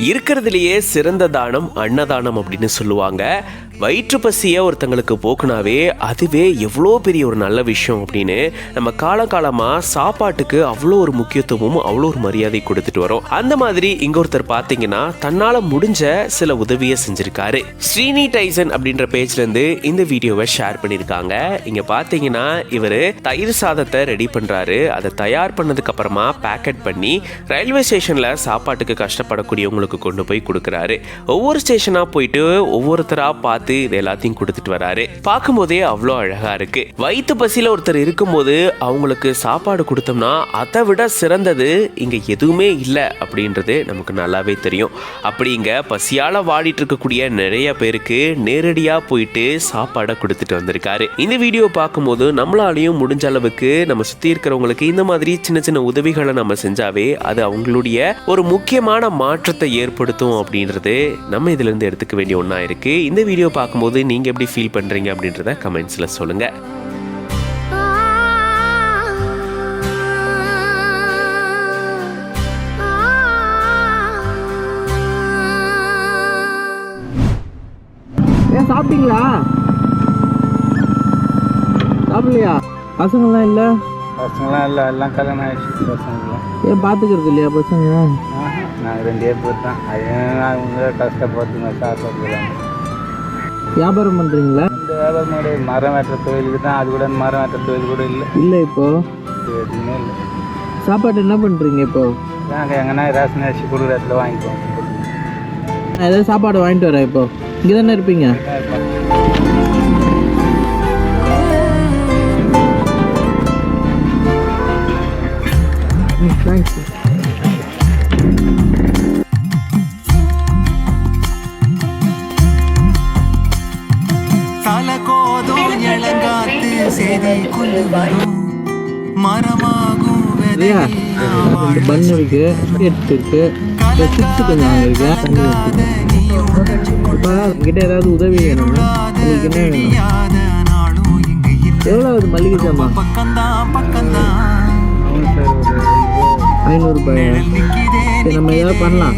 இருக்கிறதுலையே சிறந்த தானம் அன்னதானம் அப்படின்னு சொல்லுவாங்க. வயிற்று பசியை ஒருத்தங்களுக்கு போக்குனாவே அதுவே எவ்வளோ பெரிய ஒரு நல்ல விஷயம் அப்படின்னு நம்ம காலகாலமாக சாப்பாட்டுக்கு அவ்வளோ ஒரு முக்கியத்துவமும் அவ்வளோ ஒரு மரியாதை கொடுத்துட்டு வரோம். அந்த மாதிரி இங்க ஒருத்தர் பார்த்தீங்கன்னா தன்னால் முடிஞ்ச சில உதவியை செஞ்சிருக்காரு. ஸ்ரீனி டைசன் அப்படின்ற பேஜ்ல இருந்து இந்த வீடியோவை ஷேர் பண்ணியிருக்காங்க. இங்க பார்த்தீங்கன்னா இவர் தயிர் சாதத்தை ரெடி பண்றாரு. அதை தயார் பண்ணதுக்கு அப்புறமா பேக்கெட் பண்ணி ரயில்வே ஸ்டேஷன்ல சாப்பாட்டுக்கு கஷ்டப்படக்கூடியவங்களுக்கு கொண்டு போய் கொடுக்குறாரு. ஒவ்வொரு ஸ்டேஷனா போயிட்டு ஒவ்வொருத்தரா பார்த்து இது எல்லாத்தையும் கொடுத்துட்டு வராரு. பார்க்கும் போதே அவ்வளோ அழகா இருக்கு. வயிற்று பசியில ஒருத்தர் இருக்கும்போது அவங்களுக்கு சாப்பாடு கொடுத்தோம்னா அதை விட சிறந்தது இங்க எதுவுமே இல்லை அப்படின்றது நமக்கு நல்லாவே தெரியும். அப்படி இங்க பசியால வாடிட்டு இருக்கக்கூடிய நிறைய பேருக்கு நேரடியா போயிட்டு சாப்பாடை கொடுத்துட்டு வந்திருக்காரு. இந்த வீடியோ பார்க்கும்போது நம்மளாலையும் முடிஞ்ச அளவுக்கு நம்ம சுத்தி இருக்கிறவங்களுக்கு இந்த மாதிரி சின்ன சின்ன உதவிகளை நம்ம செஞ்சாவே அது அவங்களுடைய ஒரு முக்கியமான மாற்றத்தை ஏற்படுத்தும் அப்படின்றது நம்ம இதுல இருந்து எடுத்துக்க வேண்டிய ஒன்றா இருக்கு. இந்த வீடியோ பார்க்கும்போது நீங்க எப்படி ஃபீல் பண்றீங்க அப்படின்றத கமெண்ட்ஸ்ல சொல்லுங்க. சாப்பிட்டீங்களா? சாப்பிடலையா? பசங்களாம் இல்லை? பசங்களாம் இல்லை, எல்லாம் கல்யாணம் ஆயிடுச்சு. பசங்களாம் ஏன் பார்த்துக்கிறது இல்லையா பசங்க? நாங்கள் 2 பேர் தான். அவங்க கஷ்டப்பட்டுங்க சாப்பிடலாம். வியாபாரம் பண்ணுறீங்களா? இந்த வியாபாரம் மரம் வெட்டுற தொழிலுக்கு தான். அது கூட மரம் வெட்டுற தொழில் கூட இல்லை. இல்லை இப்போ எதுவுமே இல்லை. சாப்பாடு என்ன பண்ணுறீங்க இப்போ? நாங்கள் எங்கன்னா ரேஷன் அரிசி கொடுக்குற இடத்துல வாங்கிக்குவோம். நான் ஏதாவது சாப்பாடு வாங்கிட்டு வரேன். இப்போ இங்கே தானே இருப்பீங்க? தேங்க்ஸ். பண்ணு இருக்கு, எடுத்து இருக்கு, சிப்ஸ் கொஞ்சம் வாங்கியிருக்கேன். இப்போ கிட்ட ஏதாவது உதவி வேணும்னா உங்களுக்கு என்ன வேணும்? எவ்வளோ ஆகுது மளிகை சாமான்? 500 ரூபாயா? சரி, நம்ம ஏதாவது பண்ணலாம்.